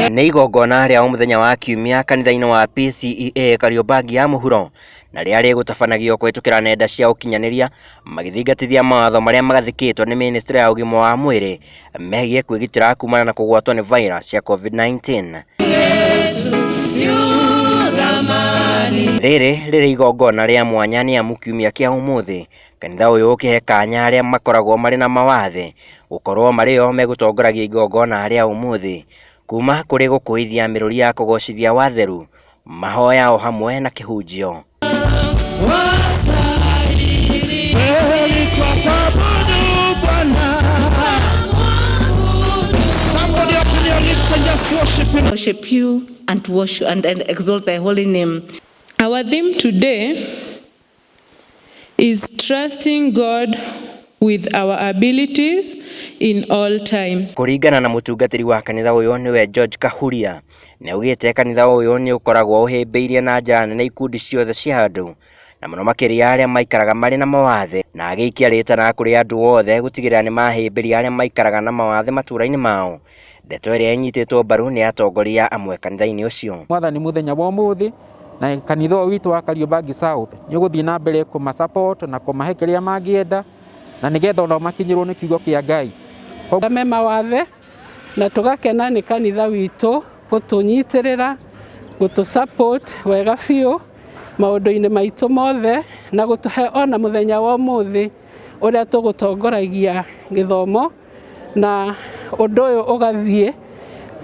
Nĩ igongona rĩa OMUTHENYA wa KIUMIA kanitha-inĩ wa PCEA KARIABANGI ya mũhuro na rĩa rĩgũtabanagio kũhĩtũkĩra nenda cia ũkinyanĩria magĩthingatithia mawatho marĩa magathĩkĩtwo nĩ ministry ya ũgima wa mwĩrĩ megiĩ kwĩgitĩra kumana na kũgwatwo nĩ virus ya COVID-19. Rĩrĩ rĩrĩ igongona rĩa mwanya nĩ amu kiumia kĩa ũmũthĩ kanitha ũyũ ũkĩhe kanya arĩa makoragwo marĩ na mawathe gũkorwo marĩo megũtongoragia igongona rĩa ũmũthĩ kuma kũrĩ gũkũithia mĩrũri ya kũgocithia watheru, mahoya o hamwe na kĩhunjio. Worship you and worship and exalt thy holy name. Our theme today is trusting God with our abilities in all times. Kũringana na mũtungatĩri wa kanitha ũyũ nĩwe George Kahuria, nĩ augĩte kanitha ũyũ nĩ ũkoragwo ũhĩmbĩirie na njĩra nene ikundi ciothe cia andũ na mũno makĩria arĩa maikaraga marĩ na mawathe, na agĩikia rĩtana kũrĩ andũ othe gũtigĩrĩra nĩ mahĩmbĩria arĩa maikaraga na mawathe matũũra-inĩ mao. Ndeto ĩrĩa ĩnyitĩtwo mbaru nĩ atongoria amwe kanitha-inĩ ũcio. Mwathani mũthenya wa ũmũthĩ na kanitha ũyũ witũ wa KARIABANGI South nĩ ũgũthiĩ na mbere kũmasupport na kũmahe kĩrĩa mangĩenda na nĩgetha ona makinyĩrwo nĩ kiugo kĩa Ngai. Kũgame mawathe na tũgakena nĩ kanitha witũ gũtũnyitĩrĩra, gũtũsupport wega biũ maũndũ-inĩ maitũ mothe na gũtũhe ona mũthenya wa ũmũthĩ ũrĩa tũgũtongoragia gĩthomo na ũndũ ũyũ ũgathiĩ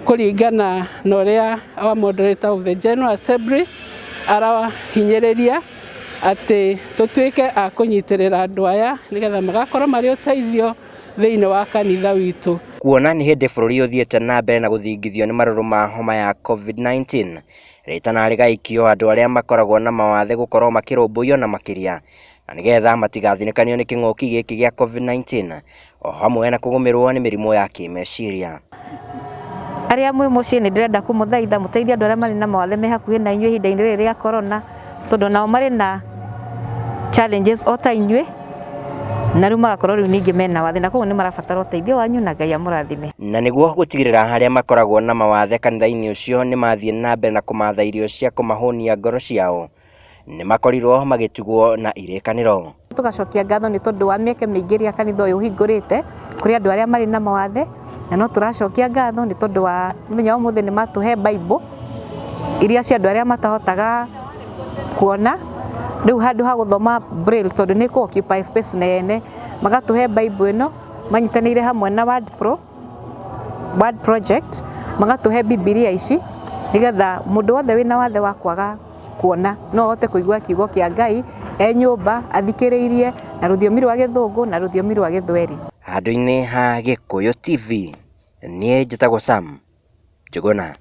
kũringana na ũrĩa our moderator of the General Assembly arahinyĩrĩria atĩ tũtuĩke a kũnyitĩrĩra andũ aya nĩgetha magakorwo marĩ ũteithio thĩinĩ wa kanitha witũ. Kuona nĩ hĩndĩ bũrũri ũthiĩte na mbere na gũthingithio nĩ marũrũ ma homa ya COVID-19, rĩtana rĩgaikio andũ arĩa makoragwo na mawathe gũkorwo makĩrũmbũiyo na makĩria na nĩgetha matigathinĩkanio nĩ kĩng'ũki gĩkĩ gĩa COVID-19 o hamwe na kũgũmĩrwo nĩ mĩrimũ ya kĩmeciria. Arĩa mwĩ mũciĩ nĩ ndĩrenda kũmũthaitha mũteithie andũ arĩa marĩ na mawathe me hakuhĩ na inyuĩ ihinda-inĩ rĩrĩ rĩa corona, tondũ nao marĩ na challenges o ta inyuĩ na rĩu magakorwo rĩu ningĩ mena wathe na koguo nĩ marabatara ũteithio wanyu na Ngai amũrathime. Na nĩguo gũtigĩrĩra arĩa makoragwo na mawathe kanitha-inĩ ũcio nĩ mathiĩ na mbere na kũmatha irio cia kũmahũnia ngoro ciao, nĩ makorirwo magĩtugwo na irĩkanĩro. Tũgacokia ngatho nĩ tondũ wa mĩeke mĩingĩ ĩrĩa kanitha ũyũ ũhingũrĩte kũrĩ andũ arĩa marĩ na mawathe, na no tũracokia ngatho nĩ tondũ wa mũthenya wa ũmũthĩ nĩ matũhe Bible iria cia andũ arĩa matahotaga kuona, rĩu handũ ha gũthoma braille tondũ nĩ occupy space nene, magatũhe Bible ĩno manyitanĩire hamwe na Word Project, magatũhe Biblia ici nĩgetha mũndũ wothe wĩna wathe wa kwaga kuona no ahote kũigua kiugo kĩa Ngai nyũmba athikĩrĩirie na rũthiomi rwa Gĩthũngũ na rũthiomi rwa Gĩthweri. Handũ-inĩ ha Gĩkũyũ TV niĩ njĩtagwo Sam Njuguna.